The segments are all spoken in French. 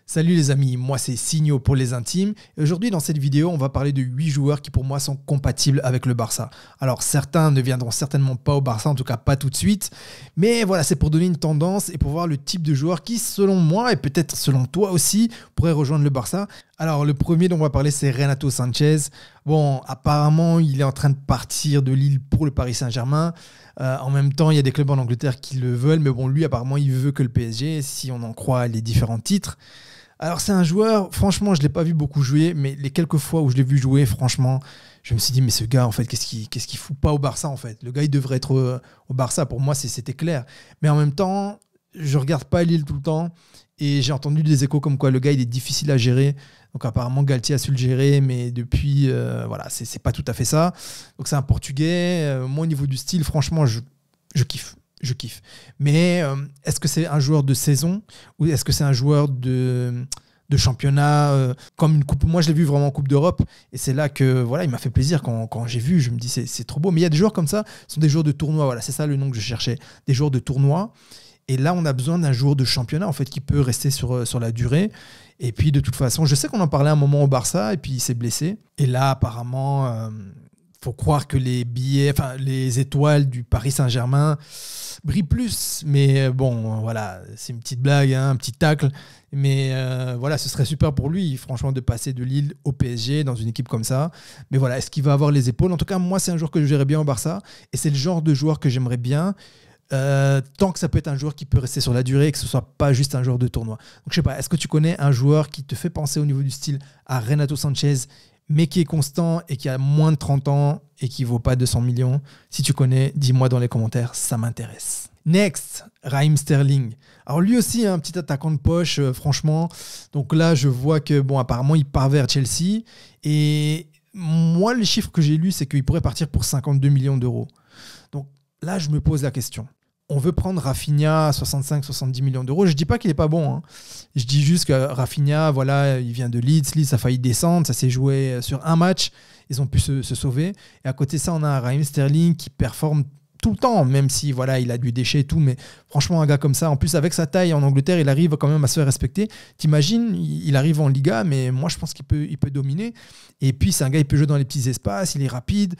Salut les amis, moi c'est Signo pour les intimes et aujourd'hui dans cette vidéo on va parler de 8 joueurs qui pour moi sont compatibles avec le Barça. Alors certains ne viendront certainement pas au Barça, en tout cas pas tout de suite, mais voilà, c'est pour donner une tendance et pour voir le type de joueur qui selon moi et peut-être selon toi aussi pourrait rejoindre le Barça. Alors le premier dont on va parler c'est Renato Sanchez. Bon, apparemment il est en train de partir de Lille pour le Paris Saint-Germain. En même temps, il y a des clubs en Angleterre qui le veulent, mais bon, lui apparemment il veut que le PSG, si on en croit les différents titres. Alors c'est un joueur, franchement je ne l'ai pas vu beaucoup jouer, mais les quelques fois où je l'ai vu jouer, franchement, je me suis dit mais ce gars en fait, qu'est-ce qu'il fout pas au Barça en fait. Le gars il devrait être au Barça, pour moi c'était clair. Mais en même temps, je regarde pas Lille tout le temps et j'ai entendu des échos comme quoi le gars il est difficile à gérer. Donc apparemment Galtier a su le gérer, mais depuis, voilà, c'est pas tout à fait ça. Donc c'est un Portugais, moi au niveau du style, franchement je kiffe. Je kiffe. Mais est-ce que c'est un joueur de saison ou est-ce que c'est un joueur de championnat comme une coupe? Moi, je l'ai vu vraiment en Coupe d'Europe et c'est là que voilà, il m'a fait plaisir quand j'ai vu. Je me dis c'est trop beau. Mais il y a des joueurs comme ça, ce sont des joueurs de tournoi. Voilà, c'est ça le nom que je cherchais. Des joueurs de tournoi. Et là, on a besoin d'un joueur de championnat en fait qui peut rester sur la durée. Et puis de toute façon, je sais qu'on en parlait un moment au Barça et puis il s'est blessé. Et là, apparemment, faut croire que les étoiles du Paris Saint-Germain brille plus, mais bon, voilà, c'est une petite blague, hein, un petit tacle, mais voilà, ce serait super pour lui, franchement, de passer de Lille au PSG dans une équipe comme ça. Mais voilà, est-ce qu'il va avoir les épaules? En tout cas, moi, c'est un joueur que je gérerais bien au Barça, et c'est le genre de joueur que j'aimerais bien, tant que ça peut être un joueur qui peut rester sur la durée et que ce soit pas juste un joueur de tournoi. Donc, je sais pas, est-ce que tu connais un joueur qui te fait penser au niveau du style à Renato Sanchez, mais qui est constant et qui a moins de 30 ans et qui ne vaut pas 200 millions. Si tu connais, dis-moi dans les commentaires, ça m'intéresse. Next, Raheem Sterling. Alors lui aussi, un petit attaquant de poche, franchement. Donc là, je vois que, bon, apparemment, il part vers Chelsea. Et moi, les chiffres que j'ai lus, c'est qu'il pourrait partir pour 52 millions d'euros. Donc là, je me pose la question. On veut prendre Rafinha à 65-70 millions d'euros. Je ne dis pas qu'il n'est pas bon, hein. Je dis juste que Rafinha, voilà, il vient de Leeds. Leeds a failli descendre. Ça s'est joué sur un match. Ils ont pu se sauver. Et à côté de ça, on a un Raheem Sterling qui performe tout le temps, même si voilà, il a du déchet et tout. Mais franchement, un gars comme ça, en plus avec sa taille en Angleterre, il arrive quand même à se faire respecter. T'imagines, il arrive en Liga, mais moi je pense qu'il peut dominer. Et puis c'est un gars, il peut jouer dans les petits espaces, il est rapide.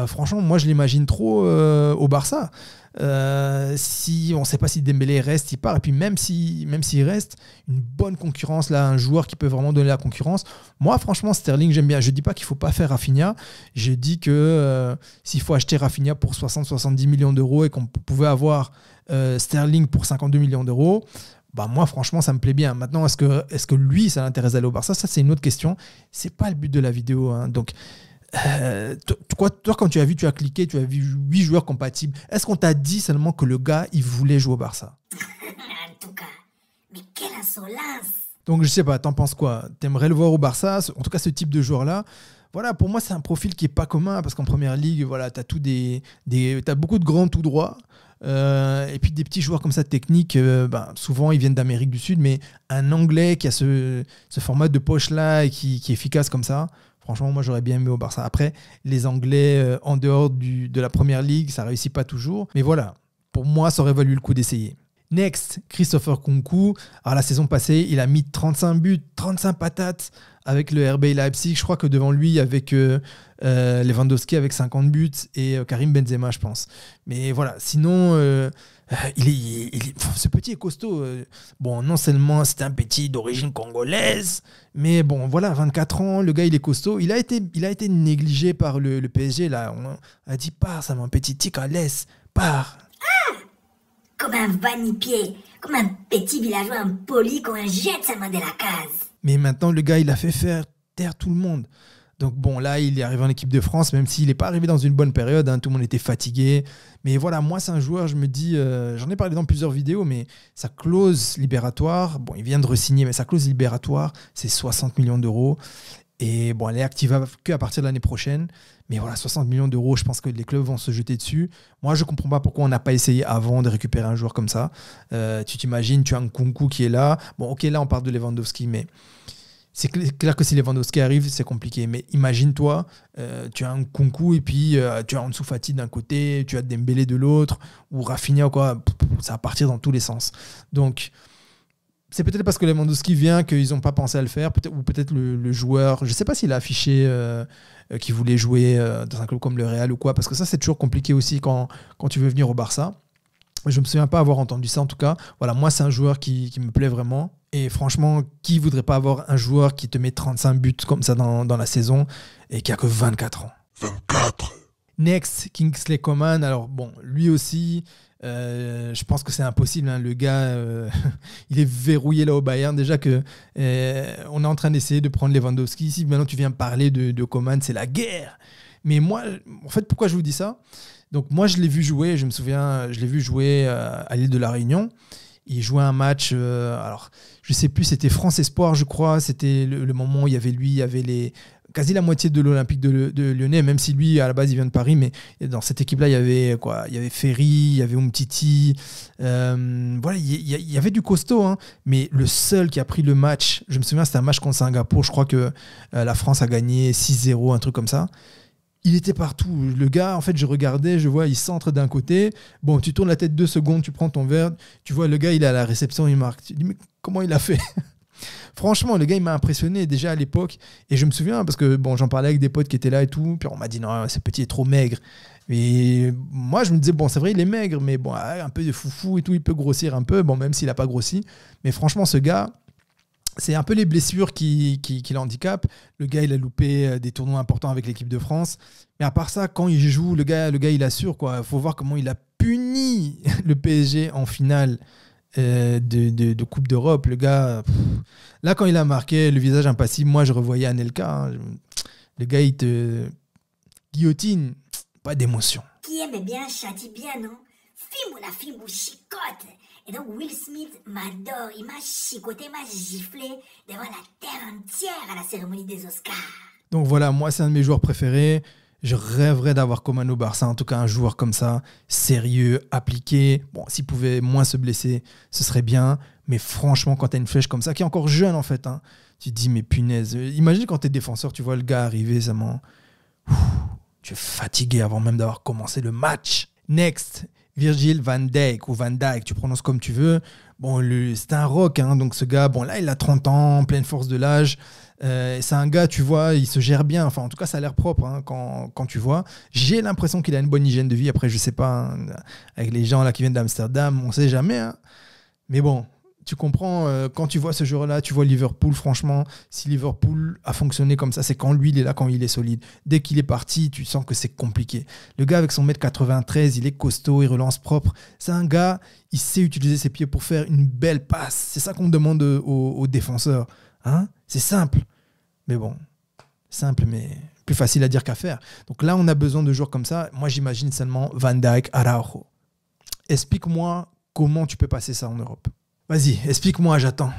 Franchement, moi je l'imagine trop au Barça. Si on ne sait pas si Dembélé reste, il part. Et puis même s'il reste, une bonne concurrence, là, un joueur qui peut vraiment donner la concurrence. Moi, franchement, Sterling, j'aime bien. Je ne dis pas qu'il ne faut pas faire Rafinha. Je dis que s'il faut acheter Rafinha pour 60-70 millions d'euros et qu'on pouvait avoir Sterling pour 52 millions d'euros, bah moi, franchement, ça me plaît bien. Maintenant, est-ce que lui, ça l'intéresse d'aller au Barça? Ça, c'est une autre question. Ce n'est pas le but de la vidéo, hein. Donc, toi, quand tu as vu, tu as cliqué, tu as vu 8 joueurs compatibles. Est-ce qu'on t'a dit seulement que le gars, il voulait jouer au Barça? En tout cas, mais quelle insolence! Donc, je sais pas, t'en penses quoi? T'aimerais le voir au Barça? En tout cas, ce type de joueur-là, voilà, pour moi, c'est un profil qui est pas commun parce qu'en première ligue, voilà, t'as beaucoup de grands tout droits. Et puis des petits joueurs comme ça techniques, souvent ils viennent d'Amérique du Sud, mais un Anglais qui a ce format de poche-là et qui est efficace comme ça, franchement, moi, j'aurais bien aimé au Barça. Après, les Anglais, en dehors de la Première Ligue, ça ne réussit pas toujours. Mais voilà, pour moi, ça aurait valu le coup d'essayer. Next, Christopher Nkunku. Alors, la saison passée, il a mis 35 buts, 35 patates avec le RB Leipzig. Je crois que devant lui, avec Lewandowski avec 50 buts et Karim Benzema, je pense. Mais voilà, sinon... ce petit est costaud. Bon, non seulement c'est un petit d'origine congolaise, mais bon, voilà, 24 ans, le gars, il est costaud. Il a été négligé par le PSG, là. On a dit, pars, ça m'a un petit tic à l'aise, pars. Ah, comme un vanipié, comme un petit villageois impoli qu'on jette sa main de la case. Mais maintenant, le gars, il a fait faire taire tout le monde. Donc bon, là, il est arrivé en équipe de France, même s'il n'est pas arrivé dans une bonne période, hein, tout le monde était fatigué. Mais voilà, moi, c'est un joueur, je me dis, j'en ai parlé dans plusieurs vidéos, mais sa clause libératoire, bon, il vient de re-signer, mais sa clause libératoire, c'est 60 millions d'euros. Et bon, elle est activable qu'à partir de l'année prochaine. Mais voilà, 60 millions d'euros, je pense que les clubs vont se jeter dessus. Moi, je ne comprends pas pourquoi on n'a pas essayé avant de récupérer un joueur comme ça. Tu t'imagines, tu as un Nkunku qui est là. Bon, ok, là, on parle de Lewandowski, mais... C'est clair que si Lewandowski arrive, c'est compliqué. Mais imagine-toi, tu as un Nkunku et puis tu as Ansu Fati d'un côté, tu as Dembélé de l'autre, ou Rafinha, quoi. Ça va partir dans tous les sens. Donc, c'est peut-être parce que Lewandowski vient qu'ils n'ont pas pensé à le faire, ou peut-être le joueur, je ne sais pas s'il a affiché qu'il voulait jouer dans un club comme le Real ou quoi, parce que ça c'est toujours compliqué aussi quand tu veux venir au Barça. Je ne me souviens pas avoir entendu ça en tout cas. Voilà, moi c'est un joueur qui me plaît vraiment. Et franchement, qui ne voudrait pas avoir un joueur qui te met 35 buts comme ça dans la saison et qui a que 24 ans? 24. Next, Kingsley Coman. Alors bon, lui aussi, je pense que c'est impossible. Hein. Le gars, il est verrouillé là au Bayern. Déjà que on est en train d'essayer de prendre Lewandowski. Ici, maintenant tu viens parler de Coman, c'est la guerre. Mais moi, en fait, pourquoi je vous dis ça? Donc moi, je l'ai vu jouer. Je me souviens, je l'ai vu jouer à l'île de la Réunion. Il jouait un match, alors je sais plus, c'était France Espoir, je crois. C'était le moment où il y avait lui, il y avait quasi la moitié de l'Olympique de Lyonnais, même si lui, à la base, il vient de Paris. Mais dans cette équipe-là, il y avait quoi? Il y avait Ferry, il y avait Umtiti. Voilà, il y avait du costaud. Hein, mais le seul qui a pris le match, je me souviens, c'était un match contre Singapour. Je crois que la France a gagné 6-0, un truc comme ça. Il était partout. Le gars, en fait, je regardais, je vois, il centre d'un côté. Bon, tu tournes la tête 2 secondes, tu prends ton verre. Tu vois, le gars, il est à la réception, il marque. Tu te dis, mais comment il a fait? Franchement, le gars, il m'a impressionné déjà à l'époque. Et je me souviens, parce que bon, j'en parlais avec des potes qui étaient là et tout. Puis on m'a dit, non, ce petit est trop maigre. Et moi, je me disais, bon, c'est vrai, il est maigre, mais bon, un peu de foufou et tout, il peut grossir un peu. Bon, même s'il n'a pas grossi. Mais franchement, ce gars, c'est un peu les blessures qui l'handicapent. Le gars, il a loupé des tournois importants avec l'équipe de France. Mais à part ça, quand il joue, le gars il assure. Il faut voir comment il a puni le PSG en finale de Coupe d'Europe. Le gars, là, quand il a marqué, le visage impassible, moi, je revoyais Anelka. Hein. Le gars, il te guillotine. Pas d'émotion. Qui aime bien châtie bien, non? Film la film ou chicote. Et donc Will Smith m'adore, il m'a chicoté, il m'a giflé devant la terre entière à la cérémonie des Oscars. Donc voilà, moi c'est un de mes joueurs préférés. Je rêverais d'avoir Coman au Barça, en tout cas un joueur comme ça, sérieux, appliqué. Bon, s'il pouvait moins se blesser, ce serait bien. Mais franchement, quand tu as une flèche comme ça, qui est encore jeune en fait, hein, tu te dis, mais punaise, imagine quand tu es défenseur, tu vois le gars arriver, tu es fatigué avant même d'avoir commencé le match. Next, Virgil van Dijk ou Van Dijk, tu prononces comme tu veux. Bon, c'est un rock, hein, donc ce gars, bon là, il a 30 ans, pleine force de l'âge. C'est un gars, tu vois, il se gère bien. Enfin, en tout cas, ça a l'air propre hein, quand tu vois. J'ai l'impression qu'il a une bonne hygiène de vie. Après, je sais pas, hein, avec les gens là qui viennent d'Amsterdam, on sait jamais. Hein. Mais bon, tu comprends, quand tu vois ce joueur-là, tu vois Liverpool, franchement, si Liverpool a fonctionné comme ça, c'est quand lui, il est là, quand il est solide. Dès qu'il est parti, tu sens que c'est compliqué. Le gars, avec son 1m93, il est costaud, il relance propre. C'est un gars, il sait utiliser ses pieds pour faire une belle passe. C'est ça qu'on demande aux défenseurs. Hein? C'est simple. Mais bon, simple, mais plus facile à dire qu'à faire. Donc là, on a besoin de joueurs comme ça. Moi, j'imagine seulement Van Dijk, Araujo. Explique-moi comment tu peux passer ça en Europe. Vas-y, explique-moi, j'attends.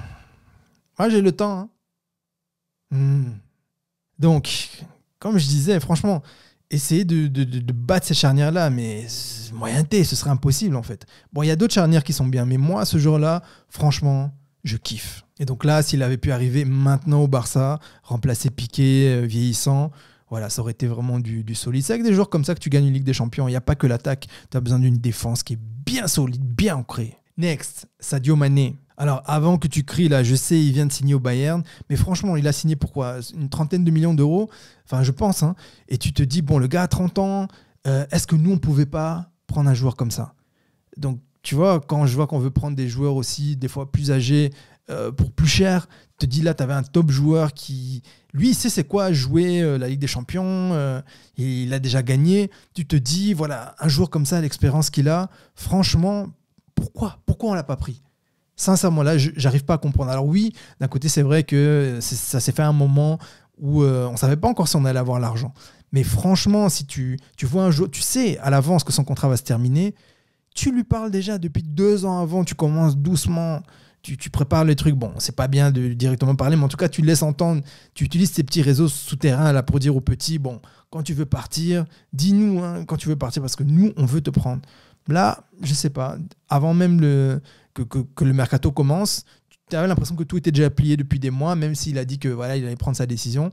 Moi, j'ai le temps. Hein. Donc, comme je disais, franchement, essayer de battre ces charnières-là, mais moyen T, ce serait impossible en fait. Bon, il y a d'autres charnières qui sont bien, mais moi, ce jour-là, franchement, je kiffe. Et donc là, s'il avait pu arriver maintenant au Barça, remplacer Piqué, vieillissant, voilà, ça aurait été vraiment du solide. C'est avec des joueurs comme ça que tu gagnes une Ligue des Champions. Il n'y a pas que l'attaque, tu as besoin d'une défense qui est bien solide, bien ancrée. Next, Sadio Mané. Alors, avant que tu cries, là, je sais, il vient de signer au Bayern, mais franchement, il a signé pour quoi? Une trentaine de millions d'euros? Enfin, je pense. Hein. Et tu te dis, bon, le gars a 30 ans, est-ce que nous, on ne pouvait pas prendre un joueur comme ça? Donc, tu vois, quand je vois qu'on veut prendre des joueurs aussi, des fois plus âgés, pour plus cher, tu te dis, là, tu avais un top joueur qui, lui, il sait c'est quoi jouer la Ligue des Champions, il a déjà gagné. Tu te dis, voilà, un joueur comme ça, l'expérience qu'il a, franchement, pourquoi on ne l'a pas pris? Sincèrement, là, j'arrive pas à comprendre. Alors oui, d'un côté, c'est vrai que ça s'est fait à un moment où on ne savait pas encore si on allait avoir l'argent. Mais franchement, si tu vois un joueur, tu sais à l'avance que son contrat va se terminer, tu lui parles déjà depuis 2 ans avant, tu commences doucement, tu prépares les trucs. Bon, c'est pas bien de directement parler, mais en tout cas, tu le laisses entendre. Tu utilises tes petits réseaux souterrains là pour dire aux petits, bon, quand tu veux partir, dis-nous hein, quand tu veux partir, parce que nous, on veut te prendre. Là, je sais pas, avant même que le mercato commence, tu avais l'impression que tout était déjà plié depuis des mois, même s'il a dit que voilà, il allait prendre sa décision.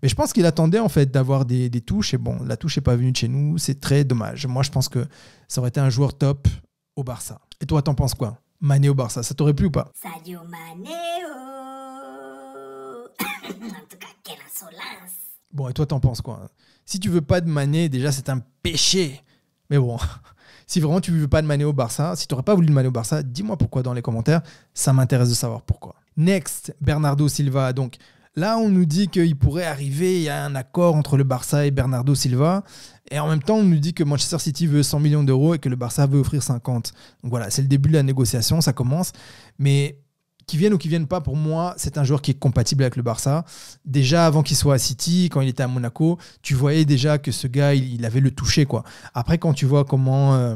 Mais je pense qu'il attendait en fait d'avoir des touches, et bon, la touche n'est pas venue de chez nous, c'est très dommage. Moi, je pense que ça aurait été un joueur top au Barça. Et toi, t'en penses quoi? Mané au Barça, ça t'aurait plu ou pas? Sadio Mané, En tout cas, quelle insolence. Bon, et toi, t'en penses quoi? Si tu veux pas de Mané, déjà, c'est un péché. Mais bon, si vraiment tu veux pas de Mané au Barça, si tu n'aurais pas voulu de Mané au Barça, dis-moi pourquoi dans les commentaires. Ça m'intéresse de savoir pourquoi. Next, Bernardo Silva. Donc là, on nous dit qu'il pourrait arriver, il y a un accord entre le Barça et Bernardo Silva. Et en même temps, on nous dit que Manchester City veut 100 millions d'euros et que le Barça veut offrir 50. Donc voilà, c'est le début de la négociation, ça commence. Mais qu'ils viennent ou qu'ils viennent pas, pour moi, c'est un joueur qui est compatible avec le Barça. Déjà, avant qu'il soit à City, quand il était à Monaco, tu voyais déjà que ce gars, il avait le toucher, quoi. Après, quand tu vois comment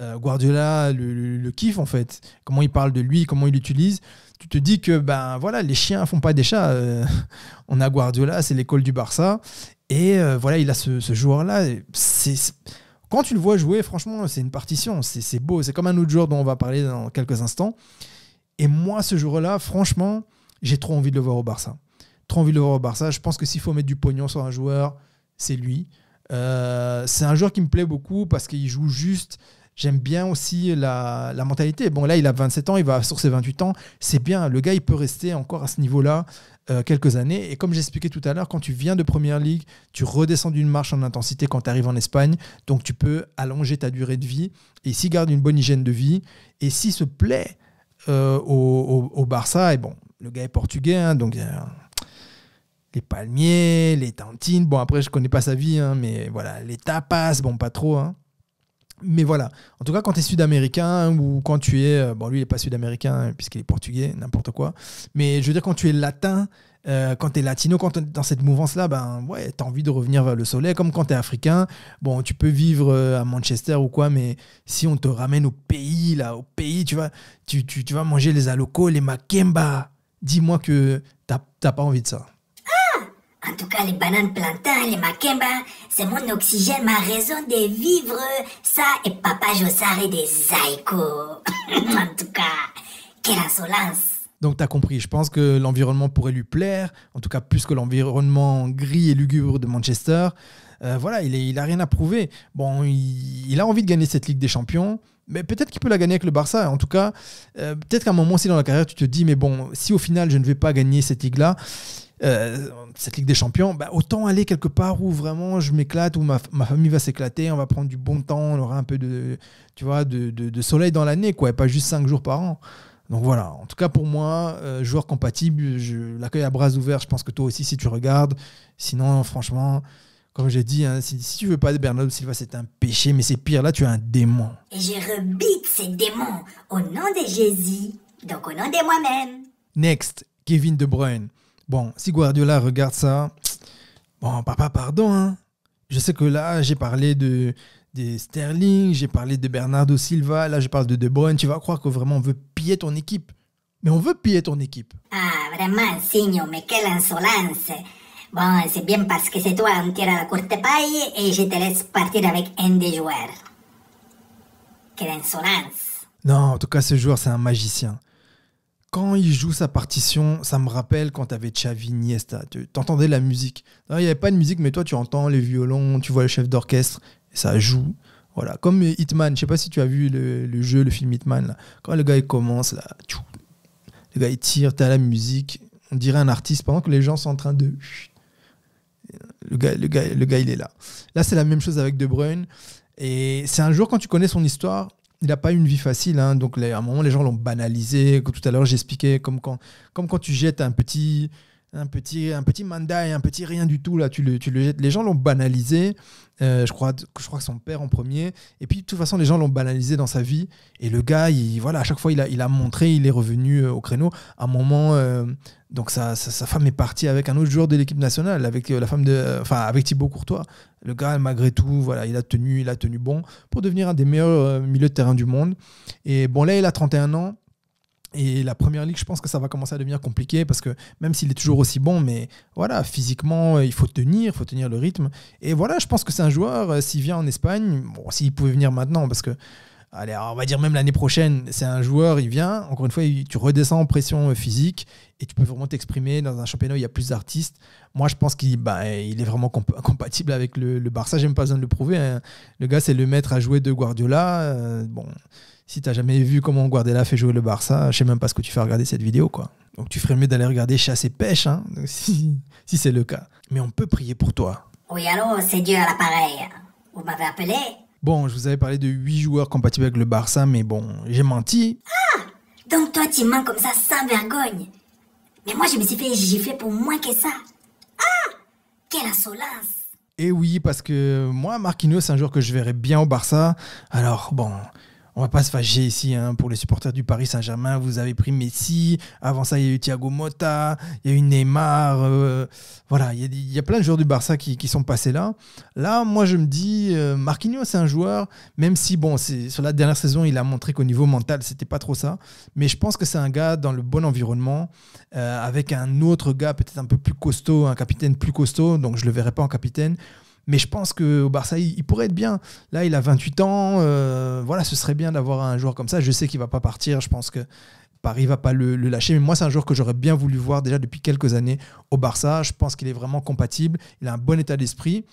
Guardiola le kiffe, en fait, comment il parle de lui, comment il l'utilise, tu te dis que ben voilà, les chiens font pas des chats. On a Guardiola, c'est l'école du Barça. Et voilà, il a ce joueur-là. Quand tu le vois jouer, franchement, c'est une partition. C'est beau. C'est comme un autre joueur dont on va parler dans quelques instants. Et moi, ce joueur-là, franchement, j'ai trop envie de le voir au Barça. Trop envie de le voir au Barça. Je pense que s'il faut mettre du pognon sur un joueur, c'est lui. C'est un joueur qui me plaît beaucoup parce qu'il joue juste. J'aime bien aussi la mentalité. Bon, là, il a 27 ans, il va sur ses 28 ans. C'est bien. Le gars, il peut rester encore à ce niveau-là quelques années. Et comme j'expliquais tout à l'heure, quand tu viens de Première Ligue, tu redescends d'une marche en intensité quand tu arrives en Espagne. Donc, tu peux allonger ta durée de vie. Et s'il garde une bonne hygiène de vie, et s'il se plaît au Barça, et bon, le gars est portugais, hein, donc les palmiers, les tantines, bon après je connais pas sa vie, hein, mais voilà, les tapas, bon pas trop, hein. Mais voilà, en tout cas quand tu es sud-américain ou quand tu es, bon lui il n'est pas sud-américain puisqu'il est portugais, n'importe quoi, mais je veux dire quand tu es latin, quand tu es latino, quand tu es dans cette mouvance-là, ben ouais, tu as envie de revenir vers le soleil, comme quand tu es africain, bon tu peux vivre à Manchester ou quoi, mais si on te ramène au pays, tu vas manger les alocos, les makemba, dis-moi que t'as pas envie de ça. En tout cas, les bananes plantains, les makemba, c'est mon oxygène, ma raison de vivre. Ça et Papa Jossard et des Zaïko. En tout cas, quelle insolence. Donc tu as compris, je pense que l'environnement pourrait lui plaire, en tout cas plus que l'environnement gris et lugubre de Manchester. Voilà, il a rien à prouver. Bon, il a envie de gagner cette Ligue des Champions, mais peut-être qu'il peut la gagner avec le Barça. En tout cas, peut-être qu'à un moment aussi dans la carrière, tu te dis, mais bon, si au final je ne vais pas gagner cette Ligue-là, cette Ligue des Champions, bah, autant aller quelque part où vraiment je m'éclate, où ma famille va s'éclater, on va prendre du bon temps, on aura un peu de soleil dans l'année, quoi, et pas juste 5 jours par an. Donc voilà, en tout cas pour moi, joueur compatible, je l'accueille à bras ouverts, je pense que toi aussi si tu regardes. Sinon, franchement, comme j'ai dit, hein, si tu veux pas de Bernardo Silva, c'est un péché, mais c'est pire, là tu es un démon. Et je rebute ces démons au nom de Jésus, donc au nom de moi-même. Next, Kevin De Bruyne. Bon, si Guardiola regarde ça, bon, papa, pardon, hein. Je sais que là, j'ai parlé de Sterling, j'ai parlé de Bernardo Silva, là, je parle de De Bruyne. Tu vas croire que vraiment on veut piller ton équipe. Mais on veut piller ton équipe. Ah, vraiment, Signo, mais quelle insolence. Bon, c'est bien parce que c'est toi, on tire à la courte paille et je te laisse partir avec un des joueurs. Quelle insolence. Non, en tout cas, ce joueur, c'est un magicien. Quand il joue sa partition, ça me rappelle quand tu avais Xavi, Iniesta. Tu entendais la musique. Il n'y avait pas de musique, mais toi, tu entends les violons, tu vois le chef d'orchestre, et ça joue. Voilà, comme Hitman. Je ne sais pas si tu as vu le jeu, le film Hitman. Là. Quand le gars il commence, là, le gars il tire, tu as la musique. On dirait un artiste pendant que les gens sont en train de... Le gars, il est là. Là, c'est la même chose avec De Bruyne. Et c'est un joueur, quand tu connais son histoire, il n'a pas eu une vie facile, hein, donc à un moment les gens l'ont banalisé. Tout à l'heure j'expliquais comme quand tu jettes un petit mandat et un petit rien du tout là, tu le jettes. Les gens l'ont banalisé. Je crois que son père en premier. Et puis de toute façon les gens l'ont banalisé dans sa vie. Et le gars, voilà, à chaque fois il a montré, il est revenu au créneau. À un moment, donc sa femme est partie avec un autre joueur de l'équipe nationale, avec la femme avec Thibaut Courtois. Le gars, malgré tout, voilà, il a tenu bon pour devenir un des meilleurs milieux de terrain du monde. Et bon, là, il a 31 ans. Et la Première Ligue, je pense que ça va commencer à devenir compliqué parce que même s'il est toujours aussi bon, mais voilà, physiquement, il faut tenir le rythme. Et voilà, je pense que c'est un joueur, s'il vient en Espagne, bon, s'il pouvait venir maintenant, parce que allez, on va dire même l'année prochaine, c'est un joueur, il vient, encore une fois, tu redescends en pression physique et tu peux vraiment t'exprimer dans un championnat où il y a plus d'artistes. Moi, je pense qu'il il est vraiment compatible avec le Barça. J'ai même pas besoin de le prouver, hein. Le gars, c'est le maître à jouer de Guardiola. Bon, si tu n'as jamais vu comment Guardiola fait jouer le Barça, je sais même pas ce que tu fais regarder cette vidéo, quoi. Donc, tu ferais mieux d'aller regarder Chasse et Pêche, hein, si c'est le cas. Mais on peut prier pour toi. Oui, allô, c'est Dieu à l'appareil. Vous m'avez appelé? Bon, je vous avais parlé de 8 joueurs compatibles avec le Barça, mais bon, j'ai menti. Ah! Donc toi, tu mens comme ça sans vergogne. Mais moi, je me suis fait gifler pour moins que ça. Ah! Quelle insolence! Et oui, parce que moi, Marquinhos, c'est un joueur que je verrais bien au Barça. Alors, bon, on va pas se fâcher ici, hein, pour les supporters du Paris Saint-Germain. Vous avez pris Messi. Avant ça, il y a eu Thiago Motta. Il y a eu Neymar. Voilà, il y a plein de joueurs du Barça qui sont passés là. Là, moi, je me dis, Marquinhos, c'est un joueur, même si, bon, sur la dernière saison, il a montré qu'au niveau mental, c'était pas trop ça. Mais je pense que c'est un gars dans le bon environnement, avec un autre gars peut-être un peu plus costaud, un capitaine plus costaud. Donc, je le verrais pas en capitaine. Mais je pense qu'au Barça, il pourrait être bien. Là, il a 28 ans. Voilà, ce serait bien d'avoir un joueur comme ça. Je sais qu'il ne va pas partir. Je pense que Paris ne va pas le lâcher. Mais moi, c'est un joueur que j'aurais bien voulu voir déjà depuis quelques années au Barça. Je pense qu'il est vraiment compatible. Il a un bon état d'esprit.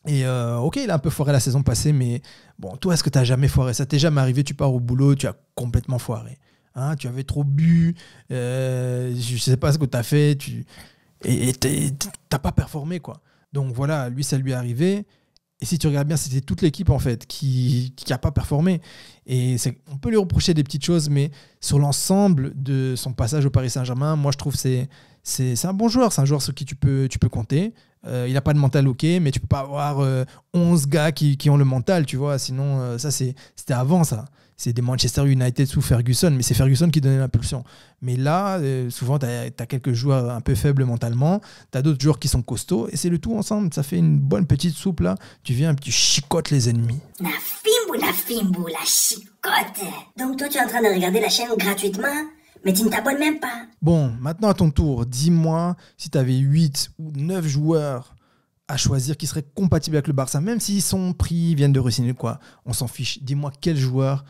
Et ok, il a un peu foiré la saison passée. Mais bon, toi, est-ce que tu n'as jamais foiré? Ça t'est jamais arrivé? Tu pars au boulot, tu as complètement foiré. Hein, tu avais trop bu. Je ne sais pas ce que tu as fait. Et tu n'as pas performé, quoi. Donc voilà, lui, ça lui est arrivé. Et si tu regardes bien, c'était toute l'équipe en fait qui n'a pas performé. Et on peut lui reprocher des petites choses, mais sur l'ensemble de son passage au Paris Saint-Germain, moi je trouve que c'est un bon joueur. C'est un joueur sur qui tu peux compter. Il n'a pas de mental, ok, mais tu peux pas avoir 11 gars qui ont le mental, tu vois. Sinon, ça c'était avant ça. C'est des Manchester United sous Ferguson, mais c'est Ferguson qui donnait l'impulsion. Mais là, souvent, tu as quelques joueurs un peu faibles mentalement, tu as d'autres joueurs qui sont costauds, et c'est le tout ensemble. Ça fait une bonne petite soupe, là. Tu viens, tu chicotes les ennemis. La fimbu, la chicote. Donc toi, tu es en train de regarder la chaîne gratuitement, mais tu ne t'abonnes même pas. Bon, maintenant à ton tour, dis-moi si tu avais 8 ou 9 joueurs à choisir qui seraient compatibles avec le Barça, même s'ils sont pris, viennent de re-signer, quoi. On s'en fiche. Dis-moi quels joueurs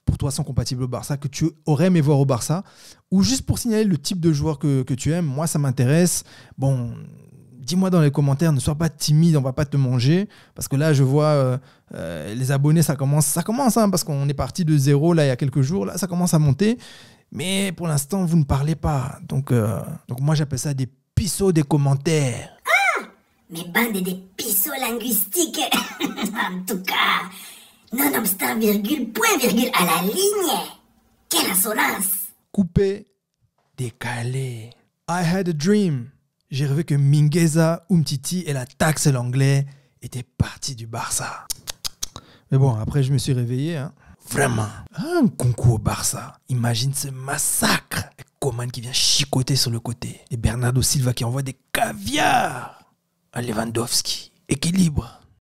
pour toi sont compatibles au Barça, que tu aurais aimé voir au Barça, ou juste pour signaler le type de joueur que tu aimes. Moi, ça m'intéresse. Bon, dis-moi dans les commentaires, ne sois pas timide, on va pas te manger, parce que là, je vois les abonnés, ça commence, hein, parce qu'on est parti de 0 là il y a quelques jours, là, ça commence à monter, mais pour l'instant, vous ne parlez pas. Donc moi, j'appelle ça des pisseaux des commentaires. Mais bande des pisseaux linguistiques. En tout cas, nonobstant virgule, point virgule à la ligne. Quelle insolence. Coupé, décalé. I had a dream. J'ai rêvé que Mingueza, Umtiti et la taxe l'anglais étaient partis du Barça. Mais bon, après je me suis réveillé. Hein. Vraiment. Un concours au Barça. Imagine ce massacre. Et Coman qui vient chicoter sur le côté. Et Bernardo Silva qui envoie des caviars à Lewandowski. Équilibre.